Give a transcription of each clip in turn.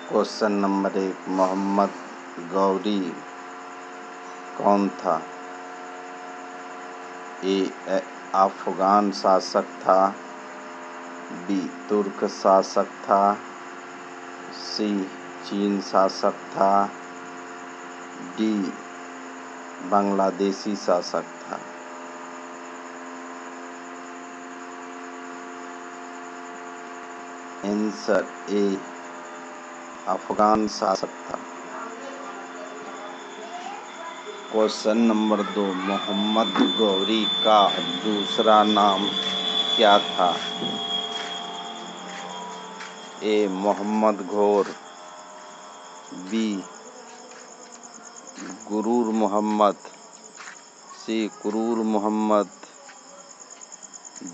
Question number 1, Mohammad Ghori कौन था? ए अफगान शासक था, बी तुर्क शासक था, सी चीन शासक था, डी बांग्लादेशी शासक था। आंसर ए अफगान शासक था। क्वेश्चन नंबर 2, मोहम्मद गौरी का दूसरा नाम क्या था? ए मोहम्मद घोर, बी गुरूर मोहम्मद, सी कुरूर मोहम्मद,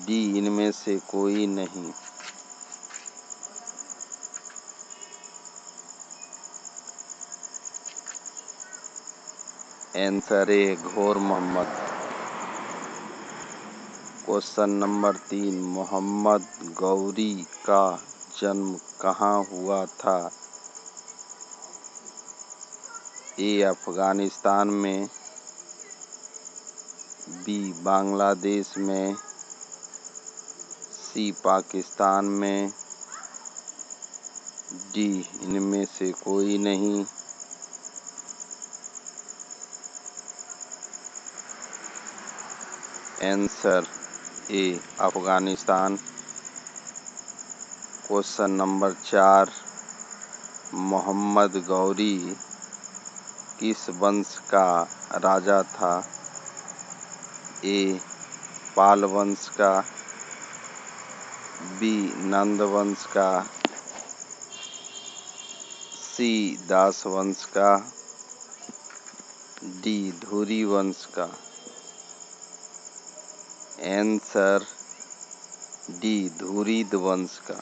डी इनमें से कोई नहीं। आंसर ए घोर मोहम्मद। क्वेश्चन नंबर 3, मोहम्मद गौरी का जन्म कहाँ हुआ था? ए अफगानिस्तान में, बी बांग्लादेश में, सी पाकिस्तान में, डी इनमें से कोई नहीं। Answer A Afghanistan. Question number 4, Mohammad Ghori किस वंश का राजा था? ए पाल वंश का, बी नंद वंश का, सी दास वंश का, डी धुरी वंश का। आंसर डी धुरीद वंश का।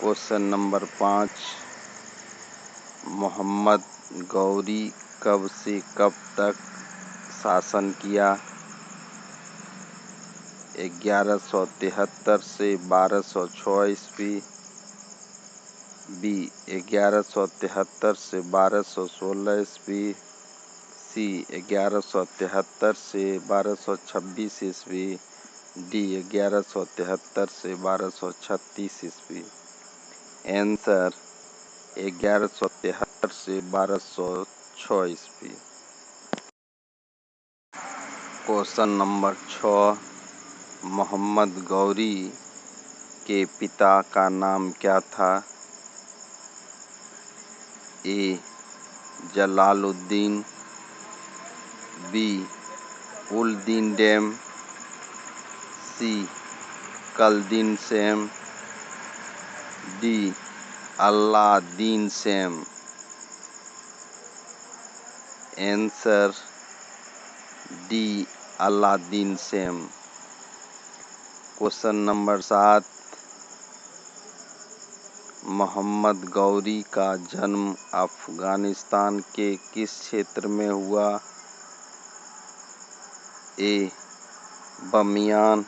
क्वेश्चन नंबर 5, मोहम्मद गौरी कब से कब तक शासन किया? 1173 से 1206 ईस्वी, बी 1173 से 1216 ईस्वी, सी 1173 से 1226 ईस्वी, डी 1173 से 1236 ईस्वी। आंसर 1173 से 1206 ईस्वी। क्वेश्चन नंबर 6, मोहम्मद गौरी के पिता का नाम क्या था? ए जलालुद्दीन, बी उल दीन डैम, सी कलदीन Sam, D Alauddin Sam. Answer D Alauddin Sam. Question number 7, Mohammad Ghori का जन्म अफगानिस्तान के किस क्षेत्र में हुआ? ए बमियान,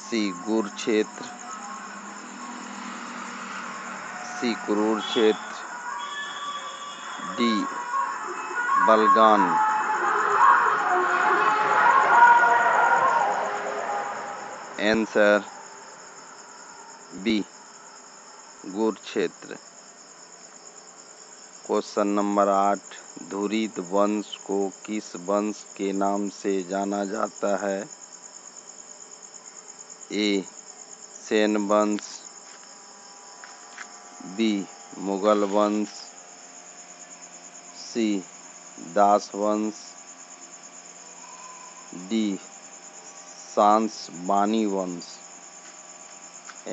सी गुर क्षेत्र, सी कुरूर क्षेत्र, डी बलगान। आंसर बी गुर क्षेत्र। क्वेश्चन नंबर 8, धुरीद वंश को किस वंश के नाम से जाना जाता है? ए सेन वंश, बी मुगल वंश, सी दास वंश, डी सांसबानी वंश।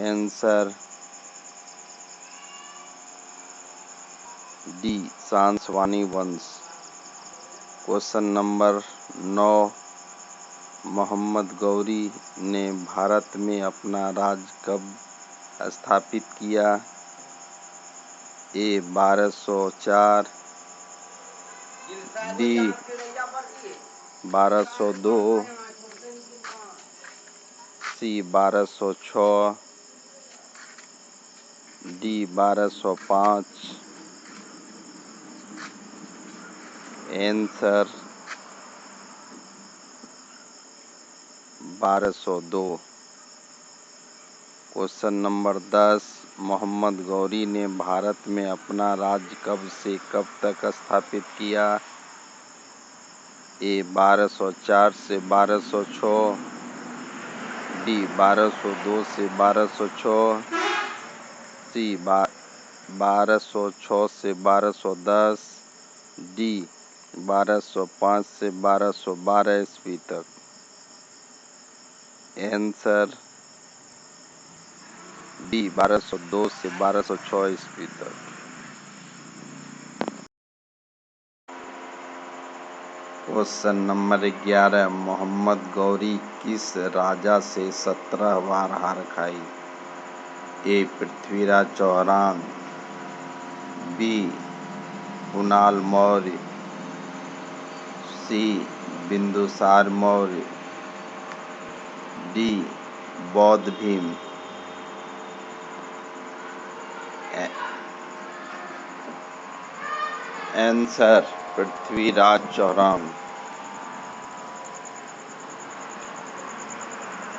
आंसर डी सांसबानी वंश। क्वेश्चन नंबर 9, मोहम्मद गौरी ने भारत में अपना राज कब स्थापित किया? A 1204, B 1202, C 1206, D 1205। Answer 1202। Question number 10, Mohammad Ghori ने भारत में अपना राज्य कब से कब तक स्थापित किया? ए 1204 से 1206, डी 1202 से 1206, सी 1206 से 1210, डी 1205 से 1212 ईस्वी तक। आंसर डी 1202 से 1206 ईस्वी तक। क्वेश्चन नंबर 11, मोहम्मद गौरी किस राजा से 17 बार हार खाई? A Prithviraj Chauhan, B Kunal Maurya, C Bindusar Maurya, D Baudh Bhim. Answer Prithviraj Chauhan.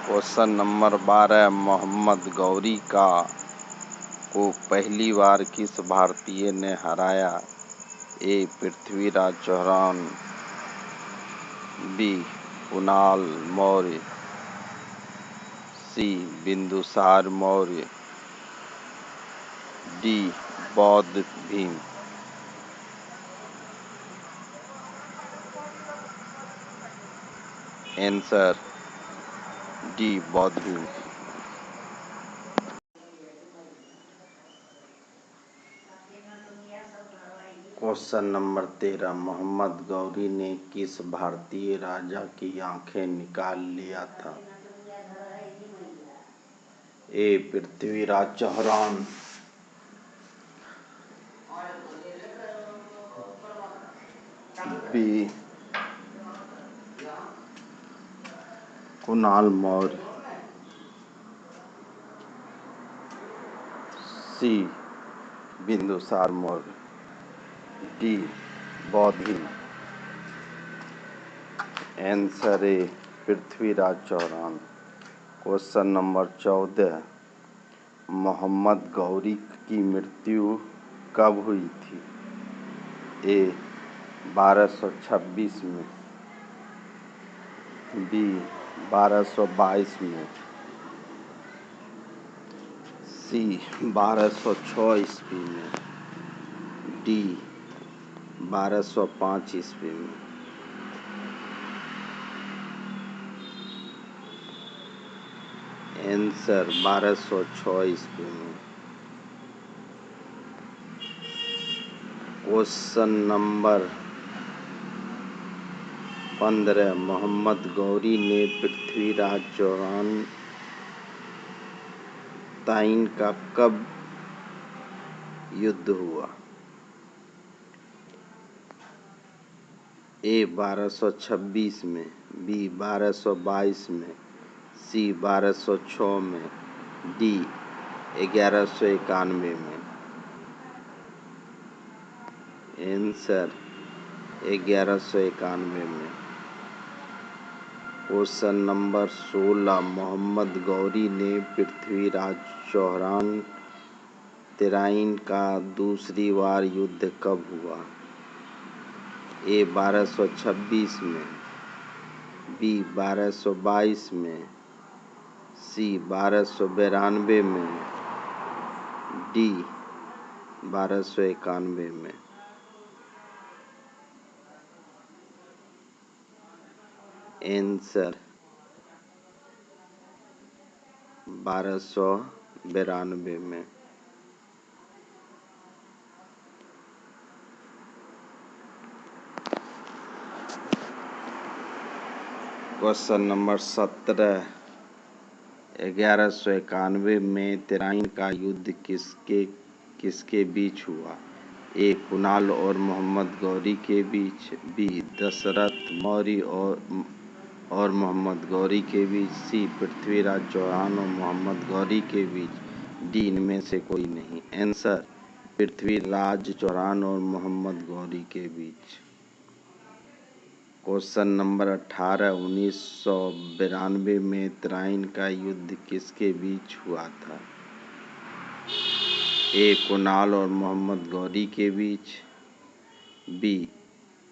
Question number 12, Mohammad Ghori को पहली बार किस भारतीय ने हराया? A Prithviraj Chauhan, B Kunal Maurya, C Bindusar Maurya, D Baudh Bhim. Answer D Baudh Bhim. Question number 13, Mohammad Ghori ने किस भारतीय राजा की आंखें निकाल लिया था? A Prithviraj Chauhan, B Kunal Maurya, C Bindusar Maurya, D Baudh Bhim. Answer A Prithviraj Chauhan. Question number 14, Mohammad Ghori की मृत्यु कब हुई थी? ए 1226 में, बी 1222 में, सी 1206 ईस्वी में, डी 1205 ईस्वी में। आंसर 1206 ईस्वी में। क्वेश्चन नंबर 15, मोहम्मद गौरी ने पृथ्वीराज चौहान ताइन का कब युद्ध हुआ? ए 1226 में, बी 1222 में, सी 1206 में, डी 1191 में। आंसर 1191 में। क्वेश्चन नंबर 16, मोहम्मद गौरी ने पृथ्वीराज चौहान तराइन का दूसरी बार युद्ध कब हुआ? ए 1226 में, बी 1222 में, सी 1292 में, डी 1291 में। आंसर 1292 में। क्वेश्चन नंबर 17, 1191 में तराइन का युद्ध किसके बीच हुआ? ए कुणाल और मोहम्मद गौरी के बीच, बी दशरथ मौर्य और मोहम्मद गौरी के बीच, सी पृथ्वीराज चौहान और मोहम्मद गौरी के बीच, डी इनमें से कोई नहीं। आंसर पृथ्वीराज चौहान और मोहम्मद गौरी के बीच। क्वेश्चन नंबर 18, 1992 में तराइन का युद्ध किसके बीच हुआ था? ए कुणाल और मोहम्मद गौरी के बीच, बी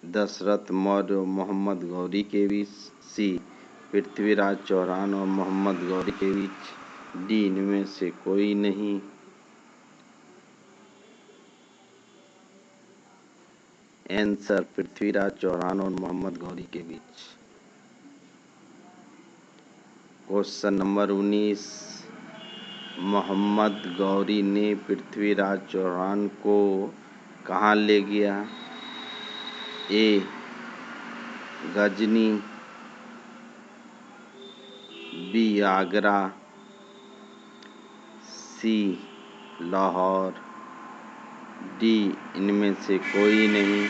दशरथ मौर्य और मोहम्मद गौरी के बीच, सी पृथ्वीराज चौहान और मोहम्मद गौरी के बीच, डी इनमें से कोई नहीं। आंसर पृथ्वीराज चौहान और मोहम्मद गौरी के बीच। क्वेश्चन नंबर 19, मोहम्मद गौरी ने पृथ्वीराज चौहान को कहाँ ले गया? A Ghazni, B Agra, C Lahore, D इनमें से कोई नहीं।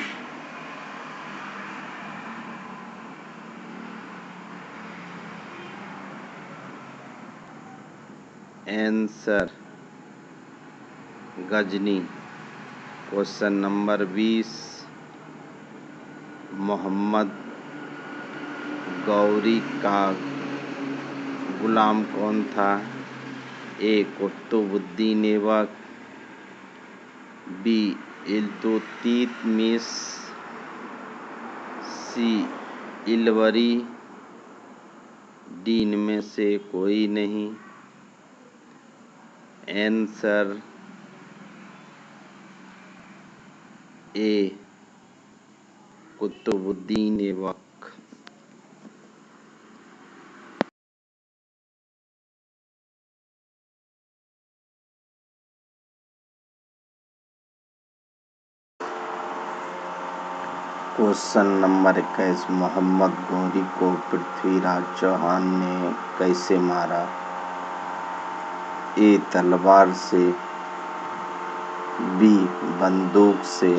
Answer Ghazni. Question number 20, Mohammad Ghori का गुलाम कौन था? A Qutbuddin Aibak, B Iltutmish, C इलवरी, डी इनमें से कोई नहीं। Answer A Qutbuddin Aibak. Question number 21, Mohammad Ghori को पृथ्वीराज चौहान ने कैसे मारा? ए तलवार से, बी बंदूक से,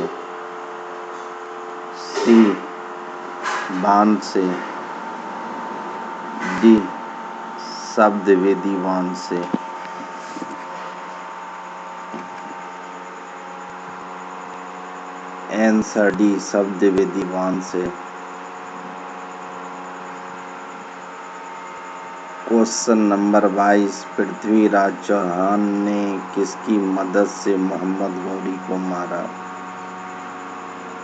सी बाण से, डी शब्द वेदी बाण से। आंसर डी शब्द वेदी बाण से। क्वेश्चन नंबर 22, पृथ्वीराज चौहान ने किसकी मदद से मोहम्मद गौरी को मारा?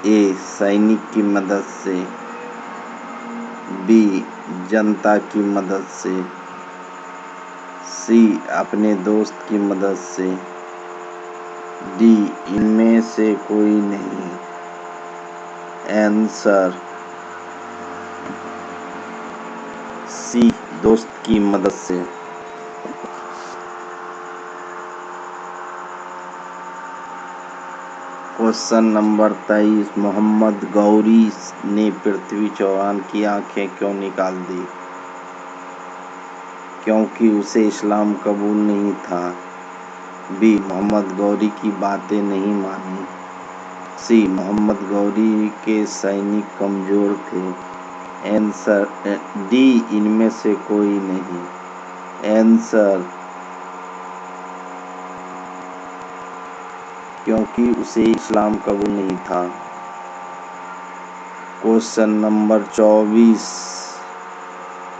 ए सैनिक की मदद से, बी जनता की मदद से, सी अपने दोस्त की मदद से, डी इनमें से कोई नहीं। आंसर सी दोस्त की मदद से। क्वेश्चन नंबर 23, मोहम्मद गौरी ने पृथ्वी चौहान की आंखें क्यों निकाल दी? क्योंकि उसे इस्लाम कबूल नहीं था, बी मोहम्मद गौरी की बातें नहीं मानी, सी मोहम्मद गौरी के सैनिक कमजोर थे, आंसर डी इनमें से कोई नहीं। आंसर क्योंकि उसे इस्लाम कबूल नहीं था। क्वेश्चन नंबर 24,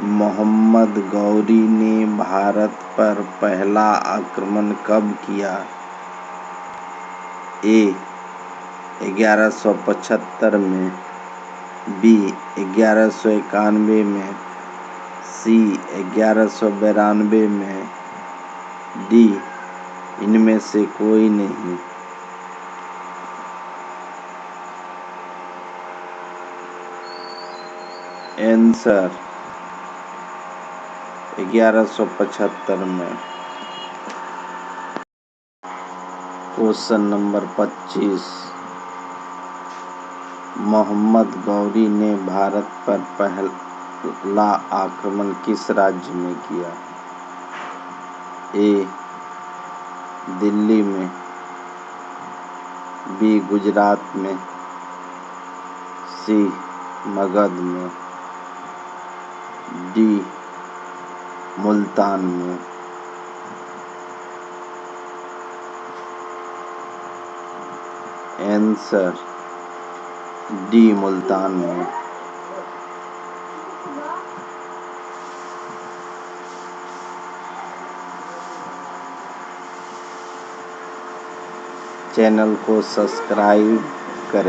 मोहम्मद गौरी ने भारत पर पहला आक्रमण कब किया? ए 1175 में, बी 1191 में, सी 1192 में, डी इनमें से कोई नहीं। आंसर 1175 में। क्वेश्चन नंबर 25, मोहम्मद गौरी ने भारत पर पहला आक्रमण किस राज्य में किया? ए दिल्ली में, बी गुजरात में, सी मगध में, डी मुल्तान में। आंसर डी मुल्तान में। चैनल को सब्सक्राइब करें।